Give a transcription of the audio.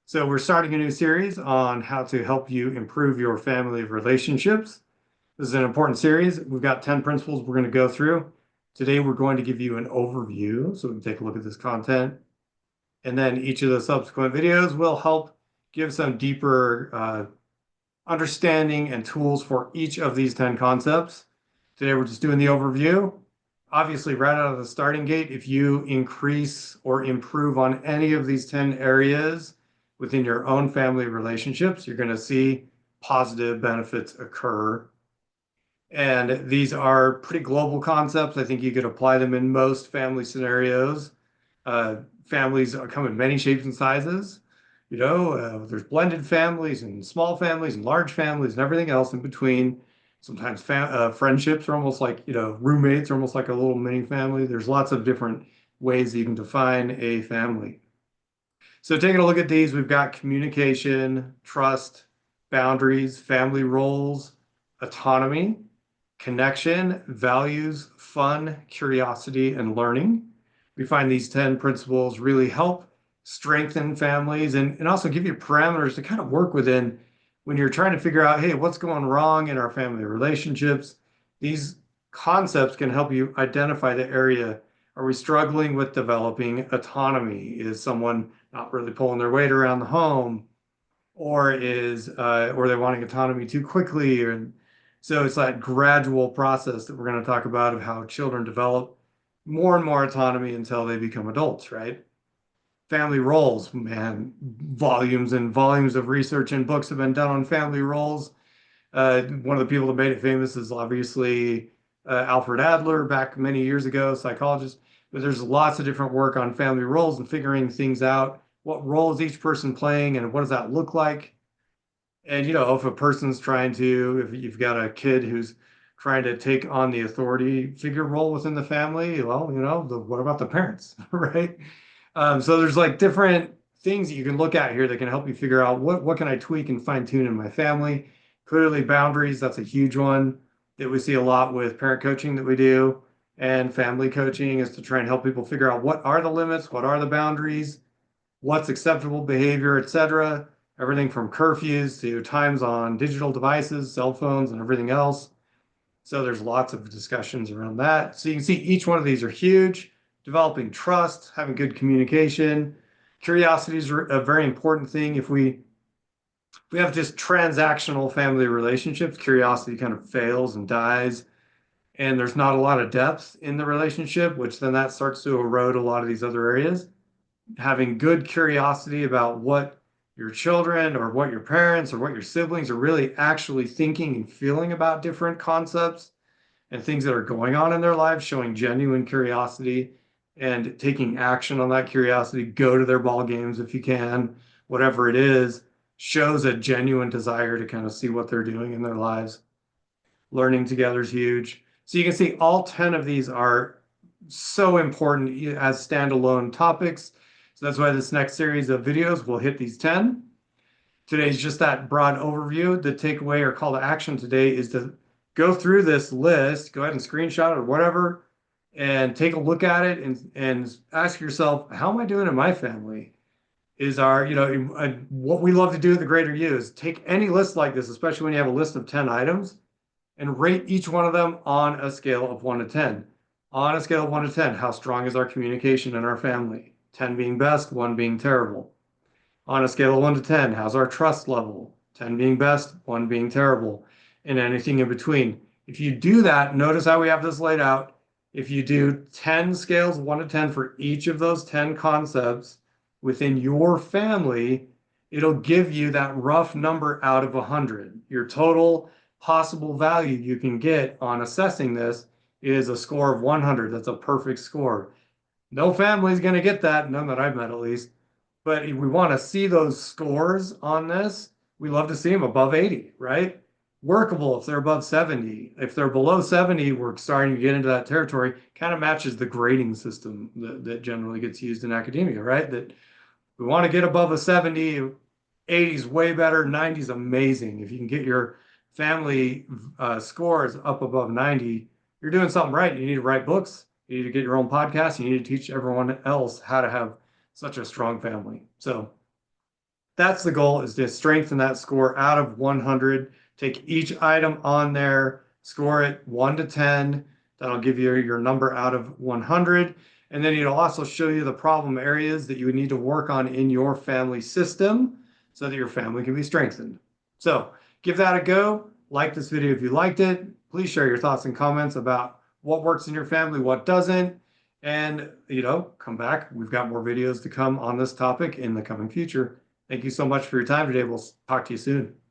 So we're starting a new series on how to help you improve your family relationships. This is an important series. We've got 10 principles we're going to go through. Today, we're going to give you an overview so we can take a look at this content. And then each of the subsequent videos will help give some deeper understanding and tools for each of these 10 concepts. Today, we're just doing the overview. Obviously, right out of the starting gate, if you increase or improve on any of these 10 areas within your own family relationships, you're going to see positive benefits occur. And these are pretty global concepts. I think you could apply them in most family scenarios. Families come in many shapes and sizes. There's blended families and small families and large families and everything else in between. Sometimes friendships are almost like, roommates are almost like a little mini family. There's lots of different ways you can define a family. So taking a look at these, we've got communication, trust, boundaries, family roles, autonomy, connection, values, fun, curiosity, and learning. We find these 10 principles really help strengthen families and also give you parameters to kind of work within when you're trying to figure out, hey, what's going wrong in our family relationships? These concepts can help you identify the area. Are we struggling with developing autonomy? Is someone not really pulling their weight around the home? Or they wanting autonomy too quickly? And so it's that gradual process that we're going to talk about of how children develop more and more autonomy until they become adults, right? Family roles, man, volumes and volumes of research and books have been done on family roles. One of the people that made it famous is obviously Alfred Adler back many years ago, psychologist. But there's lots of different work on family roles and figuring things out. What role is each person playing and what does that look like? And if a person's if you've got a kid who's trying to take on the authority figure role within the family, well, what about the parents, right? So there's like different things that you can look at here that can help you figure out what can I tweak and fine tune in my family. Clearly, boundaries, that's a huge one that we see a lot with parent coaching that we do, and family coaching is to try and help people figure out what are the limits, what are the boundaries, what's acceptable behavior, etc. Everything from curfews to times on digital devices, cell phones, and everything else. So there's lots of discussions around that. So you can see each one of these are huge. Developing trust, having good communication. Curiosity is a very important thing. If we have just transactional family relationships, curiosity kind of fails and dies, and there's not a lot of depth in the relationship, which then that starts to erode a lot of these other areas. Having good curiosity about what your children or what your parents or what your siblings are really actually thinking and feeling about different concepts and things that are going on in their lives, showing genuine curiosity and taking action on that curiosity. Go to their ball games if you can, whatever it is, shows a genuine desire to kind of see what they're doing in their lives. Learning together is huge. So you can see all 10 of these are so important as standalone topics. So that's why this next series of videos will hit these 10. Today's just that broad overview. The takeaway or call to action today is to go through this list, go ahead and screenshot it or whatever, and take a look at it and ask yourself, how am I doing in my family? Is what we love to do at the Greater U is take any list like this, especially when you have a list of 10 items, and rate each one of them on a scale of 1 to 10. On a scale of 1 to 10, how strong is our communication in our family? 10 being best, 1 being terrible. On a scale of 1 to 10, how's our trust level? 10 being best, 1 being terrible, and anything in between. If you do that, notice how we have this laid out. If you do 10 scales, 1 to 10 for each of those 10 concepts within your family, it'll give you that rough number out of 100. Your total possible value you can get on assessing this is a score of 100. That's a perfect score. No family is going to get that, none that I've met at least. But if we want to see those scores on this, we love to see them above 80, right? Workable if they're above 70. If they're below 70, we're starting to get into that territory. Kind of matches the grading system that generally gets used in academia, right? That we want to get above a 70, 80 is way better, 90 is amazing. If you can get your family scores up above 90, you're doing something right. You need to write books. You need to get your own podcast. You need to teach everyone else how to have such a strong family. So That's the goal, is to strengthen that score out of 100. Take each item on there, score it 1 to 10. That'll give you your number out of 100. And then it'll also show you the problem areas that you would need to work on in your family system so that your family can be strengthened. So give that a go. Like this video if you liked it. Please share your thoughts and comments about what works in your family, what doesn't. And, come back. We've got more videos to come on this topic in the coming future. Thank you so much for your time today. We'll talk to you soon.